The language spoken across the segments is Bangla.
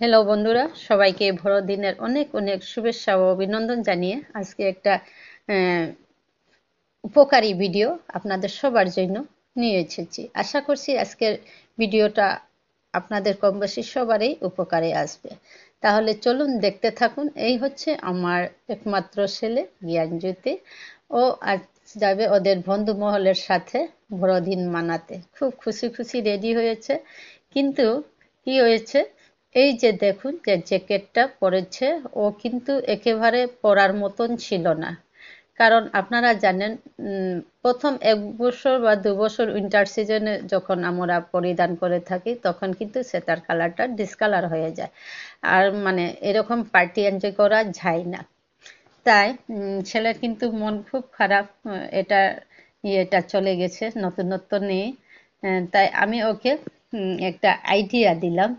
হ্যালো বন্ধুরা, সবাইকে বড়দিনের অনেক অনেক শুভেচ্ছা ও অভিনন্দন জানিয়ে আজকে একটা আহ, উপকারী ভিডিও আপনাদের সবার জন্য নিয়ে এসেছি। আশা করছি আজকের ভিডিওটা আপনাদের কম বেশি সবারই উপকারে আসবে। তাহলে চলুন দেখতে থাকুন। এই হচ্ছে আমার একমাত্র ছেলে জ্ঞানজ্যোতি। ও আজ যাবে ওদের বন্ধু মহলের সাথে বড়দিন মানাতে। খুব খুশি খুশি রেডি হয়েছে, কিন্তু কি হয়েছে, এই যে দেখুন যে জ্যাকেটটা পরেছে, ও কিন্তু একেবারে পরার মতন ছিল না। কারণ আপনারা জানেন, প্রথম ১ বছর বা ২ বছর উইন্টার সিজনে যখন আমরা পরিধান করে থাকি তখন কিন্তু সেটার কালারটা ডিসকালার হয়ে যায়, আর মানে এরকম পার্টি এনজয় করা যায় না। তাই ছেলের কিন্তু মন খুব খারাপ। এটা ইয়েটা চলে গেছে নতুনত্ব নেই। তাই আমি ওকে একটা আইডিয়া দিলাম।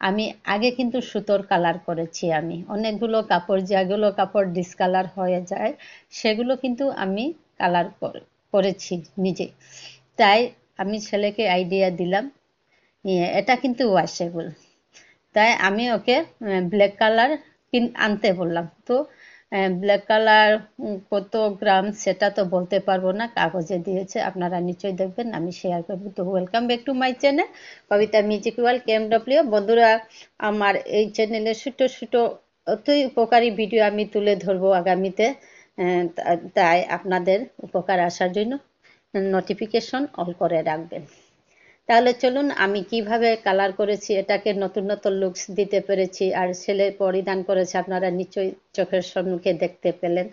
আমি আগে কিন্তু সুতোর কালার করেছি। আমি অনেকগুলো কাপড়, যেগুলো কাপড় ডিসকালার হয়ে যায় সেগুলো কিন্তু আমি কালার করেছি নিজে। তাই আমি ছেলেকে আইডিয়া দিলাম, এটা কিন্তু ওয়াশেবল। তাই আমি ওকে ব্ল্যাক কালার আনতে বললাম। তো ব্ল্যাক কালার কত গ্রাম সেটা তো বলতে পারবো না, কাগজে দিয়েছে, আপনারা নিশ্চয়ই দেখবেন, আমি শেয়ার করবো। তো welcome back to my channel Kabita music world KMW. বন্ধুরা, আমার এই চ্যানেলে ছোটো ছোটো অতই উপকারী ভিডিও আমি তুলে ধরবো আগামীতে। তাই আপনাদের উপকার আসার জন্য নোটিফিকেশন অল করে রাখবেন। তাহলে চলুন আমি কিভাবে কালার করেছি, এটাকে নতুন নতুন লুকস দিতে পেরেছি, আর ছেলে পরিধান করেছে, আপনারা নিশ্চয়ই চোখের সম্মুখে দেখতে পেলেন।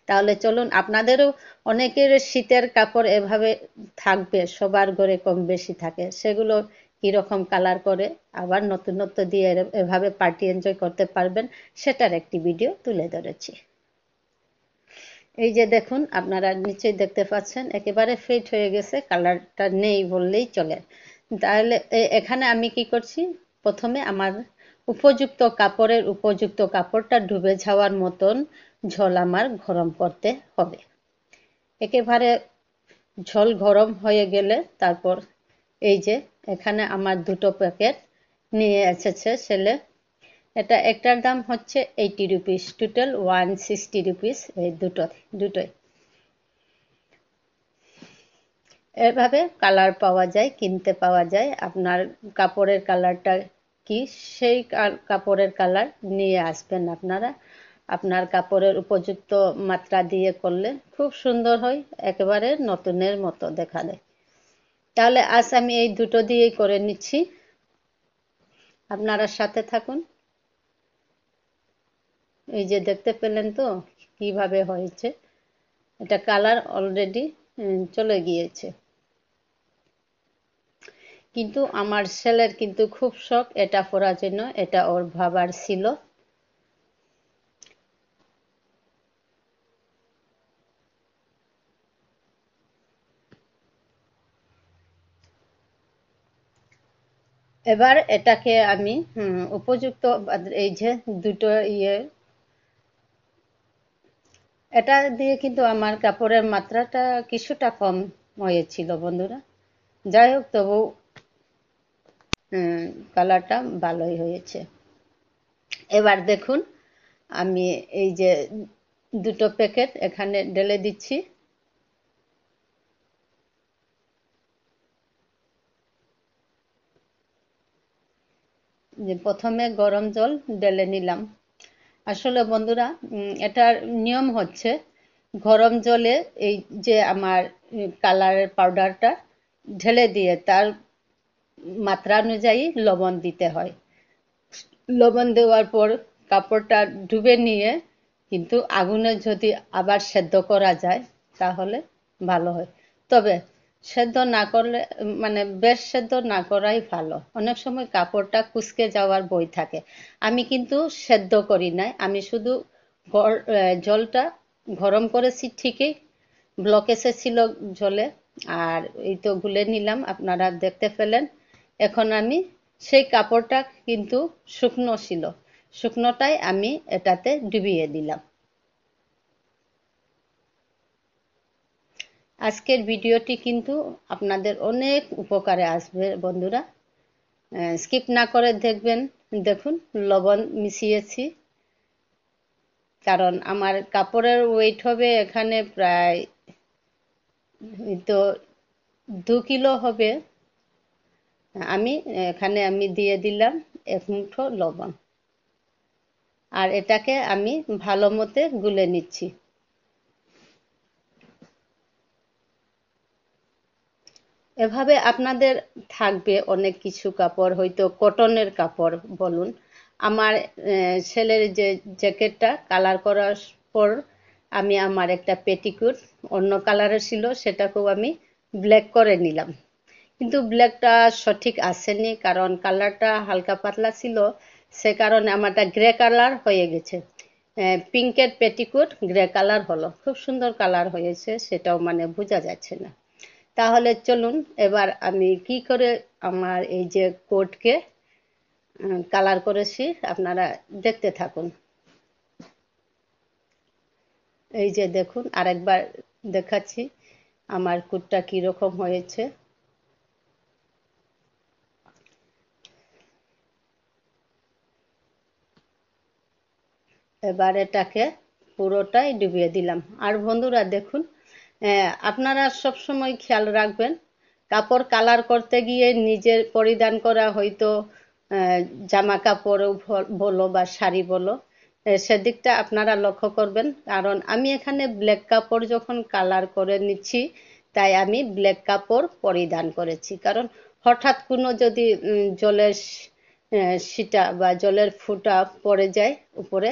তাহলে চলুন, আপনাদেরও অনেকের শীতের কাপড় এভাবে থাকবে, সবার ঘরে কম বেশি থাকে, সেগুলো কীরকম কালার করে আবার নতুনত্ব দিয়ে এভাবে পার্টি এনজয় করতে পারবেন, সেটার একটি ভিডিও তুলে ধরেছি। এই যে দেখুন, আপনারা নিশ্চয়ই দেখতে পাচ্ছেন একেবারে ফেড হয়ে গেছে, কালারটা নেই বললেই চলে। তাহলে এখানে আমি কি করছি, প্রথমে আমার উপযুক্ত কাপড়টা ডুবে যাওয়ার মতন ঝোল আমার গরম করতে হবে। একেবারে ঝোল গরম হয়ে গেলে তারপর এই যে এখানে আমার 2টো প্যাকেট নিয়ে এসেছে ছেলে। এটা একটার দাম হচ্ছে 80 রুপিস, টোটাল 160 রুপিস। এই দুটোই এভাবে কালার পাওয়া যায়, কিনতে পাওয়া যায়। আপনার কাপড়ের কালারটা কি, সেই কাপড়ের কালার নিয়ে আসবেন আপনারা। আপনার কাপড়ের উপযুক্ত মাত্রা দিয়ে করলে খুব সুন্দর হয়, একেবারে নতুনের মতো দেখা দেয়। তাহলে আজ আমি এই দুটো দিয়েই করে নিচ্ছি, আপনারা সাথে থাকুন। এই যে দেখতে পেলেন তো কিভাবে হয়েছে, এটা কালার অলরেডি চলে গিয়েছে। কিন্তু আমার ছেলের কিন্তু খুব শখ এটা পরার জন্য, এটা ওর ভাবার ছিল। এবার এটাকে আমি উপযুক্ত, এই যে দুটো এটা দিয়ে কিন্তু আমার কাপড়ের মাত্রাটা কিছুটা কম হয়েছিল বন্ধুরা। যাই হোক, তবু কালারটা ভালোই হয়েছে। এবার দেখুন, আমি এই যে 2টো প্যাকেট এখানে ঢেলে দিচ্ছি। যে প্রথমে গরম জল ঢেলে নিলাম। আসলে বন্ধুরা, এটার নিয়ম হচ্ছে, গরম জলে এই যে আমার কালারের পাউডারটা ঢেলে দিয়ে তার মাত্রা অনুযায়ী লবণ দিতে হয়। লবণ দেওয়ার পর কাপড়টা ডুবে নিয়ে কিন্তু আগুনে যদি আবার সেদ্ধ করা যায় তাহলে ভালো হয়। তবে সেদ্ধ না করলে, মানে বেশ সেদ্ধ না করাই ভালো, অনেক সময় কাপড়টা কুঁচকে যাওয়ার ভয় থাকে। আমি কিন্তু সেদ্ধ করি নাই, আমি শুধু জলটা গরম করেছি ঠিকই, ব্লক এসেছিল জলে, আর এই তো গুলে নিলাম, আপনারা দেখতে পেলেন। এখন আমি সেই কাপড়টা কিন্তু শুকনো ছিল, শুকনোটাই আমি এটাতে ডুবিয়ে দিলাম। আজকের ভিডিওটি কিন্তু আপনাদের অনেক উপকারে আসবে বন্ধুরা। স্কিপ না করে দেখবেন। দেখুন লবণ মিশিয়েছি, কারণ আমার কাপড়ের ওয়েট হবে এখানে প্রায় তো 2 কিলো হবে। আমি দিয়ে দিলাম 1 মুঠো লবণ, আর এটাকে আমি ভালো মতো গুলে নিচ্ছি। এভাবে আপনাদের থাকবে অনেক কিছু কাপড়, হয়তো কটনের কাপড় বলুন। আমার ছেলের যে জ্যাকেটটা কালার করার পর আমি আমার একটা পেটিকোট অন্য কালারের ছিল, সেটাকেও আমি ব্ল্যাক করে নিলাম, কিন্তু ব্ল্যাকটা সঠিক আসেনি, কারণ কালারটা হালকা পাতলা ছিল, সে কারণে আমারটা গ্রে কালার হয়ে গেছে। পিঙ্কের পেটিকোট গ্রে কালার হলো, খুব সুন্দর কালার হয়েছে, সেটাও মানে বোঝা যাচ্ছে না। তাহলে চলুন এবার আমি কি করে আমার এই যে কোটকে কালার করেছি আপনারা দেখতে থাকুন। এই যে দেখুন, আরেকবার দেখাচ্ছি আমার কোটটা কিরকম হয়েছে। এবার এটাকে পুরোটাই ডুবিয়ে দিলাম। আর বন্ধুরা দেখুন, আপনারা সব সময় খেয়াল রাখবেন, কাপড় কালার করতে গিয়ে নিজের পরিধান করা হয়তো জামা কাপড় বলো বা শাড়ি বলো, সেদিকটা আপনারা লক্ষ্য করবেন, কারণ আমি এখানে ব্ল্যাক কাপড় যখন কালার করে নিচ্ছি, তাই আমি ব্ল্যাক কাপড় পরিধান করেছি, কারণ হঠাৎ কোনো যদি জলের ছিটা বা জলের ফুঁটা পড়ে যায় উপরে,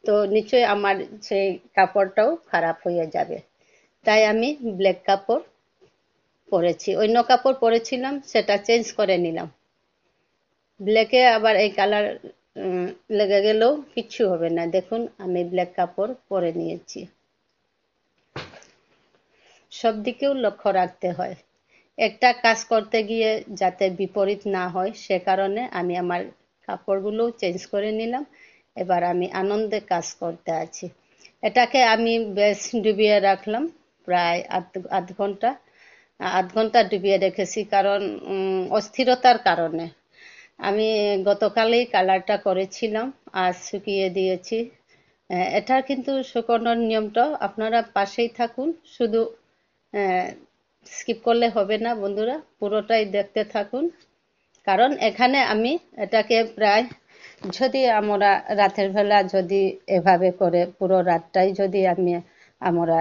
তো নিশ্চয়ই আমার সেই কাপড়টাও খারাপ হয়ে যাবে। তাই আমি ব্ল্যাক কাপড় পরেছি, অন্য কাপড় পরেছিলাম সেটা চেঞ্জ করে নিলাম। ব্ল্যাকে আবার এই কালার লেগে গেলেও কিচ্ছু হবে না। দেখুন আমি ব্ল্যাক কাপড় পরে নিয়েছি। সব দিকেও লক্ষ্য রাখতে হয়, একটা কাজ করতে গিয়ে যাতে বিপরীত না হয়, সে কারণে আমি আমার কাপড়গুলো চেঞ্জ করে নিলাম। এবার আমি আনন্দে কাজ করতে আছি। এটাকে আমি বেশ ডুবিয়ে রাখলাম প্রায় আধ ঘন্টা ডুবিয়ে রেখেছি, কারণ অস্থিরতার কারণে। আমি গতকালই কালারটা করেছিলাম, আজ শুকিয়ে দিয়েছি। এটার কিন্তু শুকানোর নিয়মটাও আপনারা পাশেই থাকুন, শুধু স্কিপ করলে হবে না বন্ধুরা, পুরোটাই দেখতে থাকুন, কারণ এখানে আমি এটাকে প্রায়, যদি আমরা রাতের বেলা যদি এভাবে করে পুরো রাতটাই যদি আমরা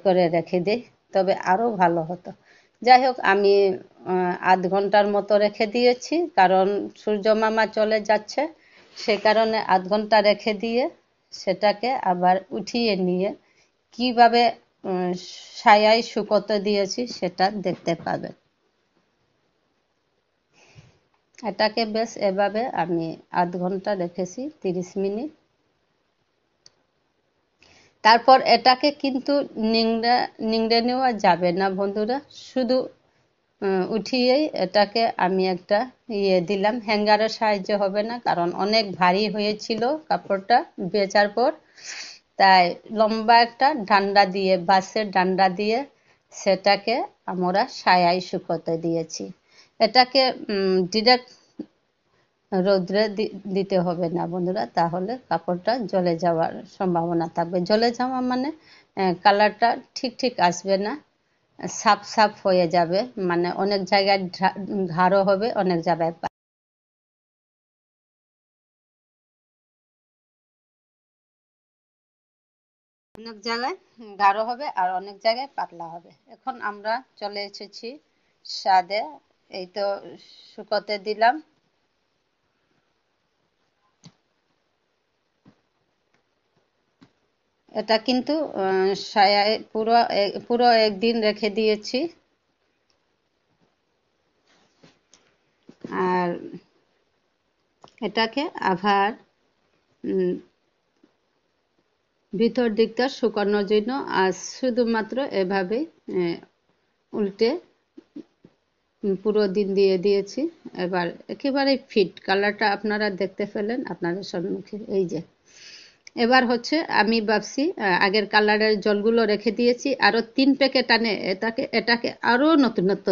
করে রেখে দিই, তবে আরও ভালো হতো। যাই হোক, আমি আধ ঘন্টার মতো রেখে দিয়েছি, কারণ সূর্য মামা চলে যাচ্ছে, সে কারণে আধ ঘন্টা রেখে দিয়ে সেটাকে আবার উঠিয়ে নিয়ে কিভাবে ছায়ায় শুকোতে দিয়েছি সেটা দেখতে পাবেন। এটাকে বেশ এভাবে আমি আধ ঘন্টা রেখেছি, 30 মিনিট। তারপর এটাকে কিন্তু নিংড়ে নেওয়া যাবে না বন্ধুরা, শুধু উঠিয়েই এটাকে আমি একটা দিলাম, হ্যাঙ্গারের সাহায্যে হবে না, কারণ অনেক ভারী হয়েছিল কাপড়টা ভেজার পর। তাই লম্বা একটা ডান্ডা দিয়ে, বাঁশের ডান্ডা দিয়ে সেটাকে আমরা ছায়ায় শুকোতে দিয়েছি। এটাকে ডিরেক্ট রোদ্রে দিতে হবে না বন্ধুরা, তাহলে কাপড়টা জ্বলে যাওয়ার সম্ভাবনা থাকবে। জ্বলে যাওয়া মানে কালারটা ঠিক আসবে না, সাপ সাপ হয়ে যাবে, মানে অনেক জায়গায় ঘাড়ো হবে, অনেক জায়গায় গাঢ় হবে আর অনেক জায়গায় পাতলা হবে। এখন আমরা চলে এসেছি ছাদে, এই তো শুকোতে দিলাম। এটা কিন্তু ছায়ায় পুরো একদিন রেখে দিয়েছি, আর এটাকে আবার ভিতর দিকটা শুকানোর জন্য আর শুধুমাত্র এভাবে উল্টে পুরো দিন দিয়ে দিয়েছি। এবার একেবারে ফিট কালারটা আপনারা দেখতে পেলেন আপনাদের সম্মুখে। এই যে এবার হচ্ছে আমি ভাবছি আগের কালারের জলগুলো রেখে দিয়েছি, আরো 3 প্যাকেট আনে এটাকে আরো নতুনত্ব